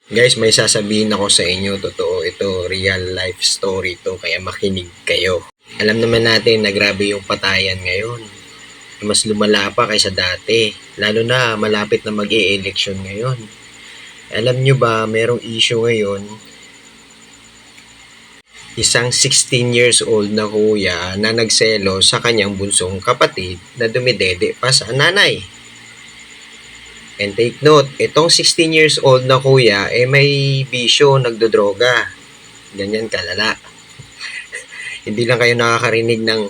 Guys, may sasabihin ako sa inyo, totoo ito, real life story to, kaya makinig kayo. Alam naman natin na grabe yung patayan ngayon. Mas lumala pa kaysa dati, lalo na malapit na mag-e-election ngayon. Alam nyo ba, merong issue ngayon, isang 16 years old na kuya na nagselo sa kanyang bunsong kapatid na dumidede pa sa nanay. And take note, itong 16 years old na kuya, may bisyo, nagdodroga. Ganyan kalala. Hindi lang kayo nakakarinig ng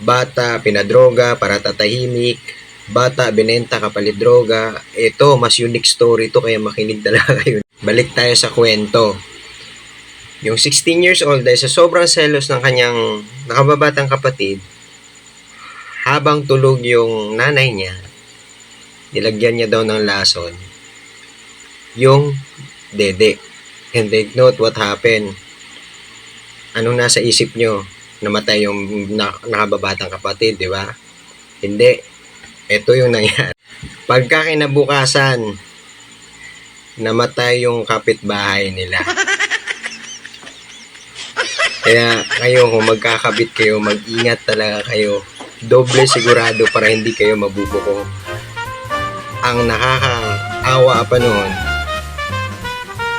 bata, pinadroga para tatahimik. Bata, binenta kapalit droga. Ito, mas unique story to, kaya makinig talaga kayo. Balik tayo sa kwento. Yung 16 years old, dahil sa sobrang selos ng kanyang nakababatang kapatid, habang tulog yung nanay niya, nilagyan niya daw ng lason yung dede. And take note what happened. Anong nasa isip nyo? Namatay yung nakababatang kapatid, di ba? Hindi. Ito yung nangyari. Pagka kinabukasan, namatay yung kapitbahay nila. Kaya kayo, kung magkakabit kayo, mag-ingat talaga kayo. Doble sigurado para hindi kayo mabubuko. Ang nakakaawa pa noon,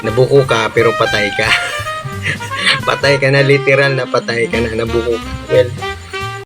nabuko ka pero patay ka. Patay ka na, literal na patay ka na, nabuko ka. Well,